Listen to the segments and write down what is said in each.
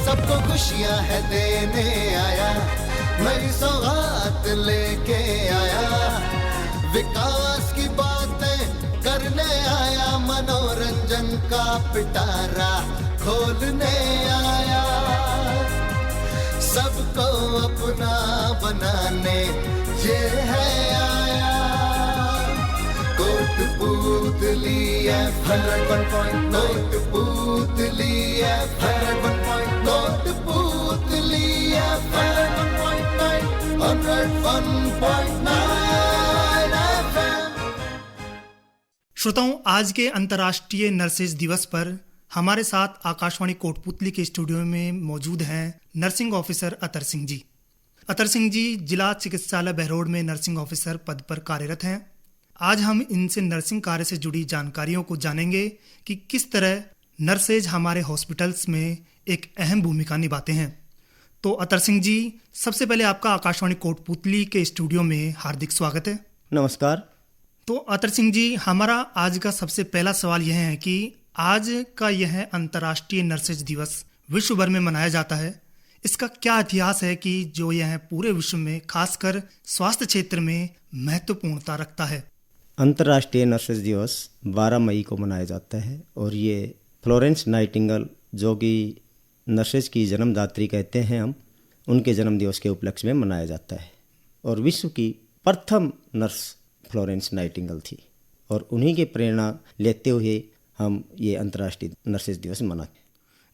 सबको खुशियां है देने आया, नई सौगात लेके आया, विकास की बातें करने आया, मनोरंजन का पिटारा खोलने आया, सबको अपना बनाने ये है आया। Kotputli FM 101.9, Kotputli FM 101.9, Kotputli FM 101.9 FM। श्रोताओं, आज के अंतर्राष्ट्रीय नर्सेज दिवस पर हमारे साथ आकाशवाणी कोटपुतली के स्टूडियो में मौजूद हैं नर्सिंग ऑफिसर अतर सिंह जी। अतर सिंह जी जिला चिकित्सालय बहरोड में नर्सिंग ऑफिसर पद पर कार्यरत हैं। आज हम इनसे नर्सिंग कार्य से जुड़ी जानकारियों को जानेंगे कि किस तरह नर्सेज हमारे हॉस्पिटल्स में एक अहम भूमिका निभाते हैं। तो अतर सिंह जी, सबसे पहले आपका आकाशवाणी कोटपुतली के स्टूडियो में हार्दिक स्वागत है। नमस्कार। तो अतर सिंह जी, हमारा आज का सबसे पहला सवाल यह है कि आज का यह अंतर्राष्ट्रीय नर्सेज दिवस विश्व भर में मनाया जाता है। इसका क्या इतिहास है कि जो यह पूरे विश्व में खासकर स्वास्थ्य क्षेत्र में महत्वपूर्णता रखता है? अंतर्राष्ट्रीय नर्सेज दिवस 12 मई को मनाया जाता है और ये फ्लोरेंस नाइटिंगेल, जो कि नर्सेज की जन्मदात्री कहते हैं हम, उनके जन्म दिवस के उपलक्ष्य में मनाया जाता है। और विश्व की प्रथम नर्स फ्लोरेंस नाइटिंगेल थी और उन्हीं की प्रेरणा लेते हुए हम ये अंतर्राष्ट्रीय नर्सेज दिवस मनाते हैं।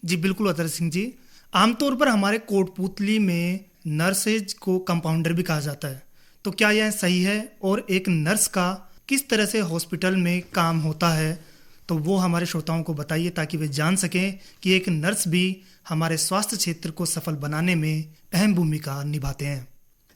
जी बिल्कुल अतर सिंह जी, आमतौर पर हमारे कोटपुतली में नर्सेज को कंपाउंडर भी कहा जाता है, तो क्या यह सही है? और एक नर्स का किस तरह से हॉस्पिटल में काम होता है, तो वो हमारे श्रोताओं को बताइए ताकि वे जान सकें कि एक नर्स भी हमारे स्वास्थ्य क्षेत्र को सफल बनाने में अहम भूमिका निभाते हैं।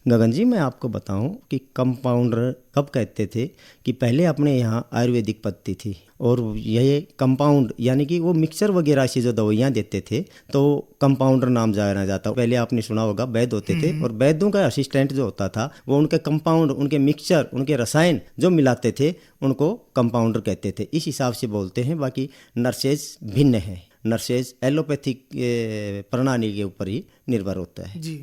गगन जी, मैं आपको बताऊं कि कंपाउंडर कब कहते थे कि पहले अपने यहाँ आयुर्वेदिक पद्धति थी और यह कंपाउंड यानी कि वो मिक्सचर वगैरह से जो दवाइयाँ देते थे तो कंपाउंडर नाम जाना जाता। पहले आपने सुना होगा वैद्य होते थे और वैद्यों का असिस्टेंट जो होता था वो उनके कंपाउंड, उनके मिक्सचर, उनके रसायन जो मिलाते थे उनको कंपाउंडर कहते थे। इस हिसाब से बोलते हैं। बाकी नर्सेज भिन्न है। नर्सेज एलोपैथिक प्रणाली के ऊपर ही निर्भर होता है जी।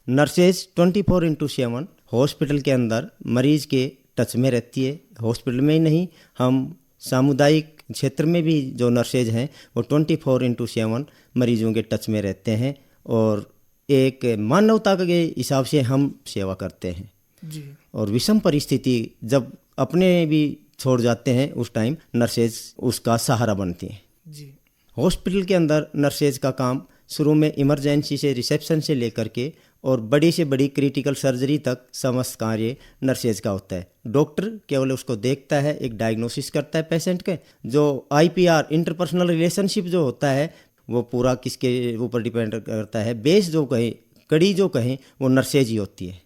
नर्सेज 24/7 हॉस्पिटल के अंदर मरीज के टच में रहती है। हॉस्पिटल में ही नहीं, हम सामुदायिक क्षेत्र में भी जो नर्सेज हैं वो 24/7 मरीजों के टच में रहते हैं और एक मानवता के हिसाब से हम सेवा करते हैं जी। और विषम परिस्थिति जब अपने भी छोड़ जाते हैं उस टाइम नर्सेज उसका सहारा बनती हैं जी। हॉस्पिटल के अंदर नर्सेज का काम शुरू में इमरजेंसी से, रिसेप्शन से लेकर के और बड़ी से बड़ी क्रिटिकल सर्जरी तक समस्त कार्य नर्सेज का होता है। डॉक्टर केवल उसको देखता है, एक डायग्नोसिस करता है पेशेंट के। जो IPR इंटरपर्सनल रिलेशनशिप जो होता है वो पूरा किसके ऊपर डिपेंड करता है, बेस जो कहें, कड़ी जो कहें, वो नर्सेज ही होती है।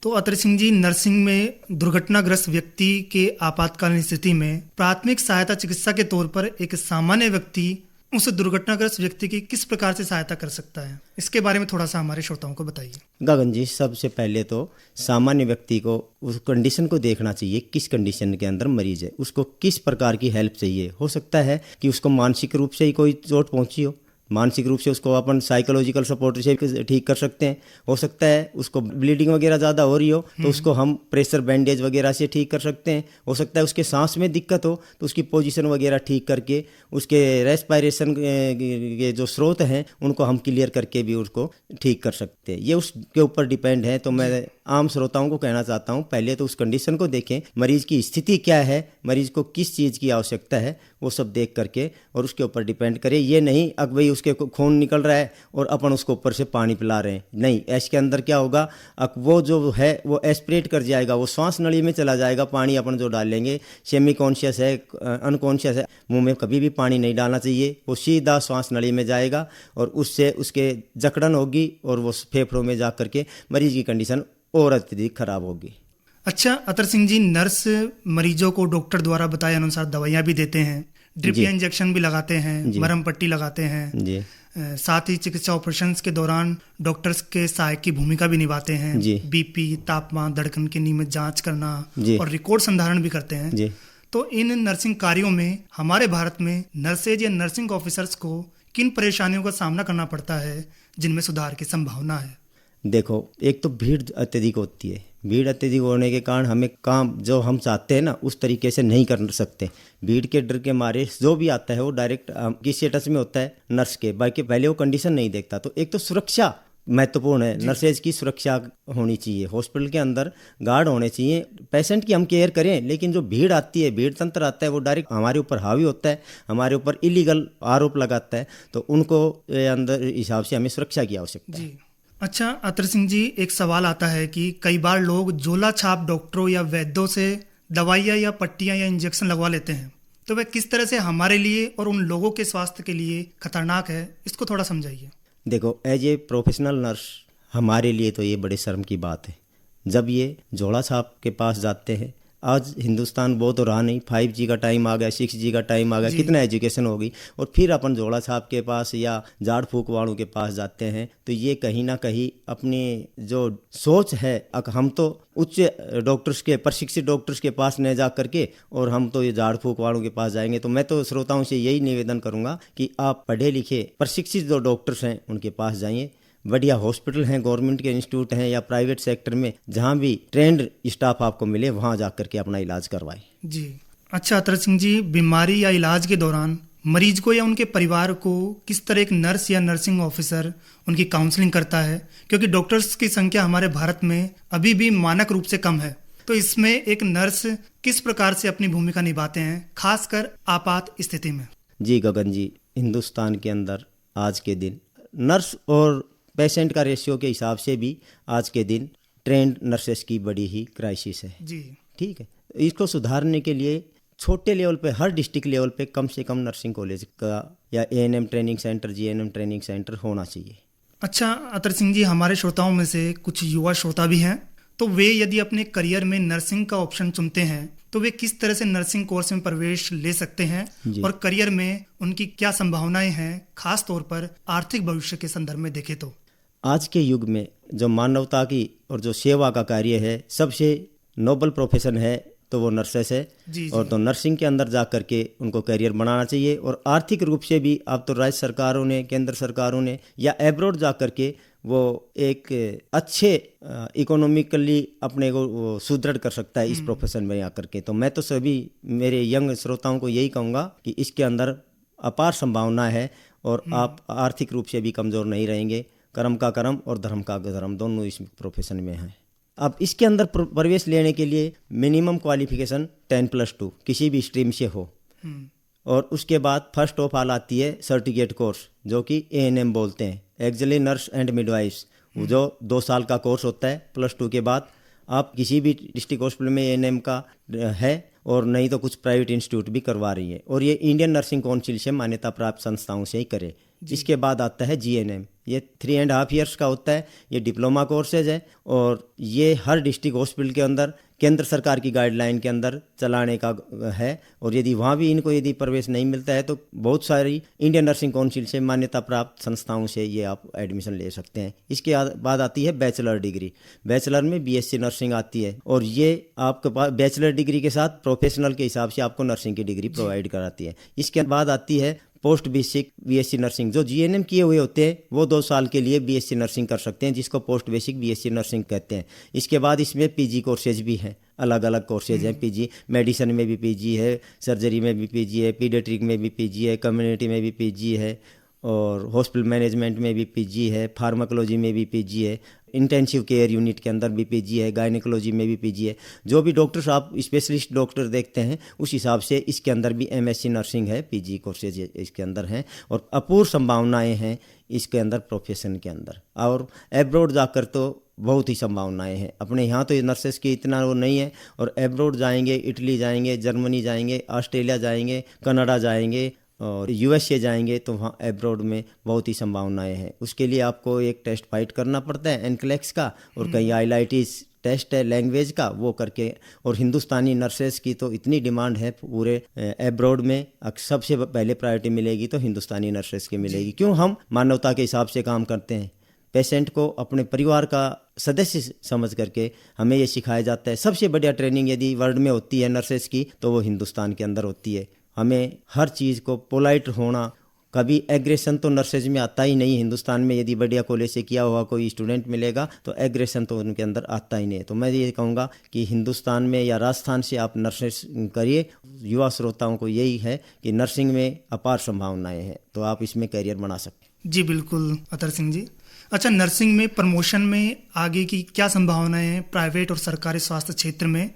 तो अतर सिंह जी, नर्सिंग में दुर्घटनाग्रस्त व्यक्ति के आपातकालीन स्थिति में प्राथमिक सहायता चिकित्सा के तौर पर एक सामान्य व्यक्ति उस दुर्घटनाग्रस्त व्यक्ति की किस प्रकार से सहायता कर सकता है, इसके बारे में थोड़ा सा हमारे श्रोताओं को बताइए। गगन जी, सबसे पहले तो सामान्य व्यक्ति को उस कंडीशन को देखना चाहिए, किस कंडीशन के अंदर मरीज है, उसको किस प्रकार की हेल्प चाहिए। हो सकता है कि उसको मानसिक रूप से ही कोई चोट पहुंची हो, मानसिक रूप से उसको अपन साइकोलॉजिकल सपोर्ट से ठीक कर सकते हैं। हो सकता है उसको ब्लीडिंग वगैरह ज़्यादा हो रही हो तो उसको हम प्रेशर बैंडेज वगैरह से ठीक कर सकते हैं। हो सकता है उसके सांस में दिक्कत हो तो उसकी पोजीशन वगैरह ठीक करके उसके रेस्पायरेशन के जो स्रोत हैं उनको हम क्लियर करके भी उसको ठीक कर सकते हैं। ये उसके ऊपर डिपेंड है। तो मैं आम श्रोताओं को कहना चाहता हूँ, पहले तो उस कंडीशन को देखें, मरीज की स्थिति क्या है, मरीज को किस चीज़ की आवश्यकता है, वो सब देख करके और उसके ऊपर डिपेंड करें। ये नहीं अब भाई उसके खून निकल रहा है और अपन उसको ऊपर से पानी पिला रहे हैं, नहीं। इसके अंदर क्या होगा, वो जो है वो एस्पिरेट कर जाएगा, वो श्वास नली में चला जाएगा। पानी अपन जो डालेंगे, सेमी कॉन्शियस है, अनकॉन्शियस है, मुंह में कभी भी पानी नहीं डालना चाहिए। वो सीधा श्वास नली में जाएगा और उससे उसके जकड़न होगी और वो फेफड़ों में जा करके मरीज की कंडीशन और अत्यधिक खराब होगी। अच्छा अतर सिंह जी, नर्स मरीजों को डॉक्टर द्वारा बताए अनुसार दवाइयाँ भी देते हैं, ड्रिप या इंजेक्शन भी लगाते हैं, मरहम पट्टी लगाते हैं जी। साथ ही चिकित्सा ऑपरेशंस के दौरान डॉक्टर्स के सहायक की भूमिका भी निभाते हैं। BP, तापमान, धड़कन की नियमित जांच करना और रिकॉर्ड संधारण भी करते हैं जी। तो इन नर्सिंग कार्यों में हमारे भारत में नर्सेज या नर्सिंग ऑफिसर्स को किन परेशानियों का सामना करना पड़ता है जिनमें सुधार की संभावना है? देखो, एक तो भीड़ अत्यधिक होती है। भीड़ अत्यधिक होने के कारण हमें काम जो हम चाहते हैं ना उस तरीके से नहीं कर सकते। भीड़ के डर के मारे जो भी आता है वो डायरेक्ट किस स्टेटस में होता है, नर्स के, बाकी पहले वो कंडीशन नहीं देखता। तो एक तो सुरक्षा महत्वपूर्ण है, नर्सेज की सुरक्षा होनी चाहिए, हॉस्पिटल के अंदर गार्ड होने चाहिए। पेशेंट की हम केयर करें, लेकिन जो भीड़ आती है, भीड़ तंत्र आता है, वो डायरेक्ट हमारे ऊपर हावी होता है, हमारे ऊपर इलीगल आरोप लगाता है। तो उनको अंदर हिसाब से हमें सुरक्षा की आवश्यकता है। अच्छा अतर सिंह जी, एक सवाल आता है कि कई बार लोग झोला छाप डॉक्टरों या वैद्यों से दवाइयाँ या पट्टियाँ या इंजेक्शन लगवा लेते हैं, तो वह किस तरह से हमारे लिए और उन लोगों के स्वास्थ्य के लिए खतरनाक है, इसको थोड़ा समझाइए। देखो, एज ए प्रोफेशनल नर्स हमारे लिए तो ये बड़े शर्म की बात है जब ये झोला छाप के पास जाते हैं। आज हिंदुस्तान बहुत तो रहा नहीं, 5G का टाइम आ गया, 6G का टाइम आ गया, कितना एजुकेशन होगी, और फिर अपन झोला छाप के पास या झाड़ फूक वालों के पास जाते हैं। तो ये कहीं ना कहीं अपनी जो सोच है, हम तो उच्च डॉक्टर्स के, प्रशिक्षित डॉक्टर्स के पास न जा करके और हम तो ये झाड़ फूक वालों के पास जाएंगे। तो मैं तो श्रोताओं से यही निवेदन करूंगा कि आप पढ़े लिखे प्रशिक्षित जो डॉक्टर्स हैं उनके पास जाइए। बढ़िया हॉस्पिटल हैं, गवर्नमेंट के इंस्टीट्यूट हैं या प्राइवेट सेक्टर में, जहां भी ट्रेंड स्टाफ आपको मिले वहां जाकर के अपना इलाज करवाएं। जी अच्छा अतर सिंह जी, बीमारी या इलाज के दौरान मरीज को या उनके परिवार को किस तरह एक नर्स या नर्सिंग ऑफिसर उनकी काउंसलिंग करता है? क्योंकि डॉक्टर्स की संख्या हमारे भारत में अभी भी मानक रूप से कम है, तो इसमें एक नर्स किस प्रकार से अपनी भूमिका निभाते हैं, खासकर आपात स्थिति में? जी गगन जी, हिंदुस्तान के अंदर आज के दिन नर्स और पेशेंट का रेशियो के हिसाब से भी आज के दिन ट्रेंड नर्सेस की बड़ी ही क्राइसिस है जी। ठीक है, इसको सुधारने के लिए छोटे लेवल पे, हर डिस्ट्रिक्ट लेवल पे कम से कम नर्सिंग कॉलेज का या ANM training centre, GNM training centre होना चाहिए। अच्छा अतर सिंह जी, हमारे श्रोताओं में से कुछ युवा श्रोता भी हैं, तो वे यदि अपने करियर में नर्सिंग का ऑप्शन चुनते हैं तो वे किस तरह से नर्सिंग कोर्स में प्रवेश ले सकते हैं और करियर में उनकी क्या संभावनाएं हैं, खास तौर पर आर्थिक भविष्य के संदर्भ में देखें तो? आज के युग में जो मानवता की और जो सेवा का कार्य है, सबसे नोबल प्रोफेशन है तो वो नर्सेस है। जी। और तो नर्सिंग के अंदर जा करके उनको करियर बनाना चाहिए। और आर्थिक रूप से भी अब तो राज्य सरकारों ने, केंद्र सरकारों ने या एब्रॉड जा करके वो एक अच्छे इकोनॉमिकली अपने को सुदृढ़ कर सकता है इस प्रोफेशन में आकर के। तो मैं तो सभी मेरे यंग श्रोताओं को यही कहूँगा कि इसके अंदर अपार संभावना है और आप आर्थिक रूप से भी कमज़ोर नहीं रहेंगे। कर्म का कर्म और धर्म का धर्म दोनों इस प्रोफेशन में हैं। अब इसके अंदर प्रवेश लेने के लिए मिनिमम क्वालिफिकेशन 10+2 किसी भी स्ट्रीम से हो, और उसके बाद फर्स्ट ऑफ ऑल आती है सर्टिफिकेट कोर्स, जो कि ANM बोलते हैं, एक्जिलरी नर्स एंड मिडवाइफ्स, जो 2 साल का कोर्स होता है। +2 के बाद आप किसी भी डिस्ट्रिक्ट हॉस्पिटल में ANM का है, और नहीं तो कुछ प्राइवेट इंस्टीट्यूट भी करवा रही है, और ये इंडियन नर्सिंग काउंसिल से मान्यता प्राप्त संस्थाओं से ही करे। इसके बाद आता है GNM, ये 3.5 ईयर्स का होता है, ये डिप्लोमा कोर्सेज है, और ये हर डिस्ट्रिक्ट हॉस्पिटल के अंदर केंद्र सरकार की गाइडलाइन के अंदर चलाने का है। और यदि वहाँ भी इनको यदि प्रवेश नहीं मिलता है तो बहुत सारी इंडियन नर्सिंग काउंसिल से मान्यता प्राप्त संस्थाओं से ये आप एडमिशन ले सकते हैं। इसके बाद आती है बैचलर डिग्री। बैचलर में BSc नर्सिंग आती है, और ये आपके पास बैचलर डिग्री के साथ प्रोफेशनल के हिसाब से आपको नर्सिंग की डिग्री प्रोवाइड कराती है। इसके बाद आती है पोस्ट बेसिक BSc नर्सिंग। जो GNM किए हुए होते हैं वो 2 साल के लिए BSc नर्सिंग कर सकते हैं, जिसको पोस्ट बेसिक BSc नर्सिंग कहते हैं। इसके बाद इसमें PG कोर्सेज भी हैं, अलग अलग कोर्सेज हैं। PG मेडिसिन में भी PG है, सर्जरी में भी PG है, पीडियाट्रिक में भी PG है, कम्युनिटी में भी PG है, और हॉस्पिटल मैनेजमेंट में भी PG है, फार्माकोलॉजी में भी PG है, इंटेंसिव केयर यूनिट के अंदर भी PG है, गायनेकोलॉजी में भी PG है। जो भी डॉक्टर्स आप स्पेशलिस्ट डॉक्टर देखते हैं उस हिसाब से इसके अंदर भी MSc नर्सिंग है, PG कोर्सेज इसके अंदर हैं, और अपूर्व संभावनाएं हैं इसके अंदर प्रोफेशन के अंदर। और एब्रॉड जाकर तो बहुत ही संभावनाएं हैं। अपने यहाँ तो नर्सेस की इतना वो नहीं है, और एब्रॉड जाएंगे, इटली जाएंगे, जर्मनी जाएंगे, ऑस्ट्रेलिया जाएंगे, कनाडा जाएंगे और USA जाएंगे, तो वहाँ एब्रॉड में बहुत ही संभावनाएं हैं। उसके लिए आपको एक टेस्ट फाइट करना पड़ता है NCLEX का, और कहीं IELTS टेस्ट है लैंग्वेज का, वो करके। और हिंदुस्तानी नर्सेस की तो इतनी डिमांड है पूरे एब्रॉड में, सबसे पहले प्रायोरिटी मिलेगी तो हिंदुस्तानी नर्सेस की मिलेगी। क्यों? हम मानवता के हिसाब से काम करते हैं, पेशेंट को अपने परिवार का सदस्य समझ करके हमें ये सिखाया जाता है। सबसे बढ़िया ट्रेनिंग यदि वर्ल्ड में होती है नर्सेस की तो वो हिंदुस्तान के अंदर होती है। हमें हर चीज़ को पोलाइट होना, कभी एग्रेशन तो नर्सेज में आता ही नहीं। हिंदुस्तान में यदि बढ़िया कॉलेज से किया हुआ कोई स्टूडेंट मिलेगा तो एग्रेशन तो उनके अंदर आता ही नहीं। तो मैं ये कहूँगा कि हिंदुस्तान में या राजस्थान से आप नर्सिंग करिए। युवा श्रोताओं को यही है कि नर्सिंग में अपार संभावनाएं हैं, तो आप इसमें करियर बना सकते हैं। जी बिल्कुल अतर सिंह जी। अच्छा, नर्सिंग में प्रमोशन में आगे की क्या संभावनाएं हैं प्राइवेट और सरकारी स्वास्थ्य क्षेत्र में?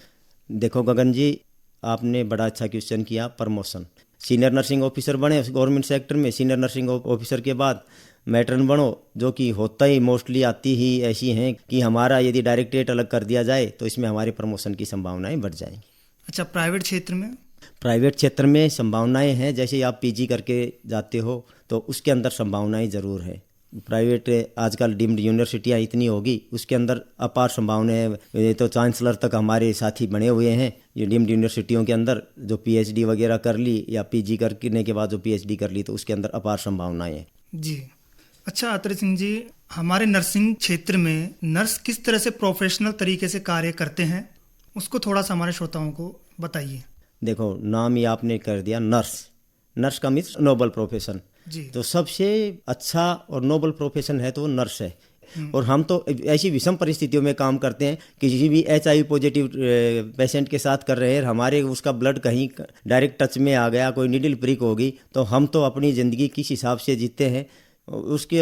देखो गगन जी, आपने बड़ा अच्छा क्वेश्चन किया। प्रमोशन, सीनियर नर्सिंग ऑफिसर बने गवर्नमेंट सेक्टर में, सीनियर नर्सिंग ऑफिसर के बाद मैट्रन बनो, जो कि होता ही मोस्टली आती ही ऐसी हैं कि हमारा यदि डायरेक्टरेट अलग कर दिया जाए तो इसमें हमारे प्रमोशन की संभावनाएं बढ़ जाएंगी। अच्छा, प्राइवेट क्षेत्र में? प्राइवेट क्षेत्र में संभावनाएं हैं, जैसे आप पीजी करके जाते हो तो उसके अंदर संभावनाएं ज़रूर है। प्राइवेट आजकल डीम्ड यूनिवर्सिटियाँ इतनी होगी, उसके अंदर अपार संभावनाएं। ये तो चांसलर तक हमारे साथी बने हुए हैं ये डीम्ड यूनिवर्सिटियों के अंदर, जो पीएचडी वगैरह कर ली या पीजी करने के बाद जो पीएचडी कर ली, तो उसके अंदर अपार संभावनाएं हैं। जी। अच्छा अतर सिंह जी, हमारे नर्सिंग क्षेत्र में नर्स किस तरह से प्रोफेशनल तरीके से कार्य करते हैं, उसको थोड़ा सा हमारे श्रोताओं को बताइए। देखो, नाम ही आपने कर दिया नर्स। नर्स का मीन्स नोबल प्रोफेशन। जी। तो सबसे अच्छा और नोबल प्रोफेशन है तो वो नर्स है। और हम तो ऐसी विषम परिस्थितियों में काम करते हैं, किसी भी HIV पॉजिटिव पेशेंट के साथ कर रहे हैं, हमारे उसका ब्लड कहीं डायरेक्ट टच में आ गया, कोई नीडल प्रिक होगी, तो हम तो अपनी ज़िंदगी किस हिसाब से जीते हैं। उसके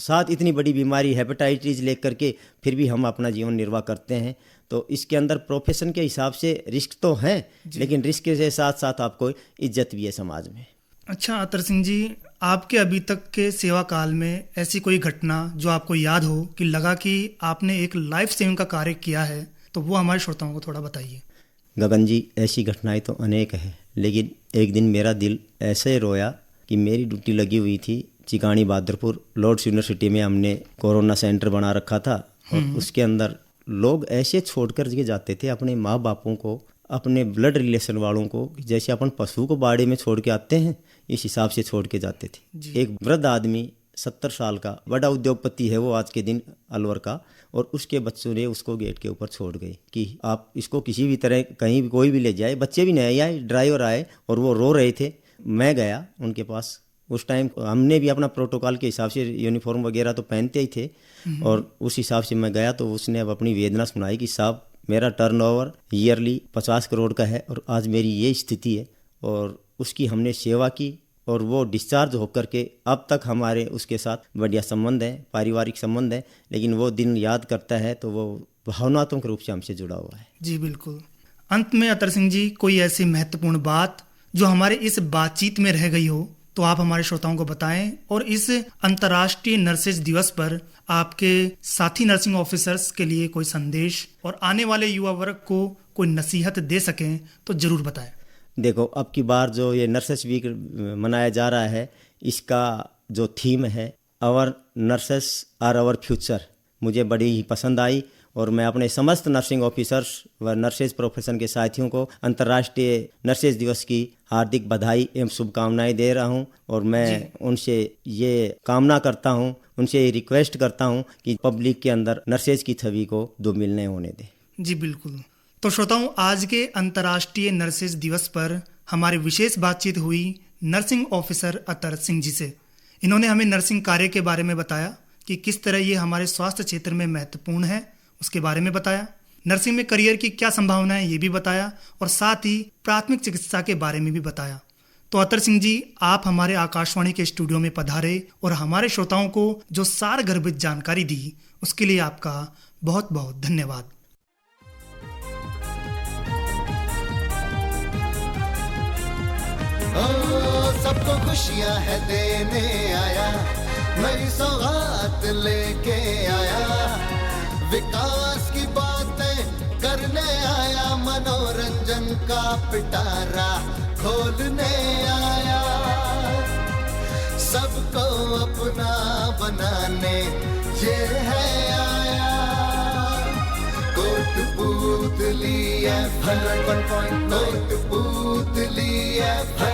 साथ इतनी बड़ी बीमारी हेपेटाइटिस लेकर के फिर भी हम अपना जीवन निर्वाह करते हैं। तो इसके अंदर प्रोफेशन के हिसाब से रिस्क तो है, लेकिन रिस्क के साथ साथ आपको इज्जत भी है समाज में। अच्छा अतर सिंह जी, आपके अभी तक के सेवा काल में ऐसी कोई घटना जो आपको याद हो कि लगा कि आपने एक लाइफ सेविंग का कार्य किया है, तो वो हमारे श्रोताओं को थोड़ा बताइए। गगन जी, ऐसी घटनाएं तो अनेक हैं, लेकिन एक दिन मेरा दिल ऐसे रोया कि मेरी ड्यूटी लगी हुई थी चिकानी बहादुरपुर लॉर्ड्स यूनिवर्सिटी में। हमने कोरोना सेंटर बना रखा था और उसके अंदर लोग ऐसे छोड़ कर के जाते थे अपने माँ बापों को, अपने ब्लड रिलेशन वालों को, जैसे अपन पशु को बाड़े में छोड़ के आते हैं, इस हिसाब से छोड़ के जाते थे। एक वृद्ध आदमी 70 साल का बड़ा उद्योगपति है वो आज के दिन अलवर का, और उसके बच्चों ने उसको गेट के ऊपर छोड़ गए कि आप इसको किसी भी तरह कहीं भी कोई भी ले जाए। बच्चे भी नहीं आए, ड्राइवर आए और वो रो रहे थे। मैं गया उनके पास। उस टाइम हमने भी अपना प्रोटोकॉल के हिसाब से यूनिफॉर्म वगैरह तो पहनते ही थे, और उस हिसाब से मैं गया तो उसने अब अपनी वेदना सुनाई कि साहब, मेरा टर्नओवर ईयरली 50 करोड़ का है और आज मेरी ये स्थिति है। और उसकी हमने सेवा की और वो डिस्चार्ज होकर के अब तक हमारे उसके साथ बढ़िया संबंध है, पारिवारिक संबंध है। लेकिन वो दिन याद करता है तो वो भावनात्मक रूप से हमसे जुड़ा हुआ है। जी बिल्कुल। अंत में अतर सिंह जी, कोई ऐसी महत्वपूर्ण बात जो हमारे इस बातचीत में रह गई हो तो आप हमारे श्रोताओं को बताएं, और इस अंतर्राष्ट्रीय नर्सेज दिवस पर आपके साथी नर्सिंग ऑफिसर्स के लिए कोई संदेश और आने वाले युवा वर्ग को कोई नसीहत दे सकें तो जरूर बताएं। देखो, अब की बार जो ये नर्सेस वीक मनाया जा रहा है, इसका जो थीम है our nurses are our future, मुझे बड़ी ही पसंद आई। और मैं अपने समस्त नर्सिंग ऑफिसर्स व नर्सेज प्रोफेशन के साथियों को अंतर्राष्ट्रीय नर्सेज दिवस की हार्दिक बधाई एवं शुभकामनाएं दे रहा हूं। और मैं उनसे ये कामना करता हूं, उनसे ये रिक्वेस्ट करता हूं कि पब्लिक के अंदर नर्सेज की छवि को दो मिलने होने दें। जी बिल्कुल। तो श्रोताओं, आज के अंतर्राष्ट्रीय नर्सेज दिवस पर हमारी विशेष बातचीत हुई नर्सिंग ऑफिसर अतर सिंह जी से। इन्होंने हमें नर्सिंग कार्य के बारे में बताया कि किस तरह ये हमारे स्वास्थ्य क्षेत्र में महत्वपूर्ण है, उसके बारे में बताया। नर्सिंग में करियर की क्या संभावनाएं ये भी बताया, और साथ ही प्राथमिक चिकित्सा के बारे में भी बताया। तो अतर सिंह जी, आप हमारे आकाशवाणी के स्टूडियो में पधारे और हमारे श्रोताओं को जो सारगर्भित जानकारी दी, उसके लिए आपका बहुत बहुत धन्यवाद। सबको खुशियां है देने आया, नई सौगात लेके आया, विकास की बातें करने आया, मनोरंजन का पिटारा खोलने आया, सबको अपना बनाने ये है आया। Kotputli FM 101.9 Kotputli FM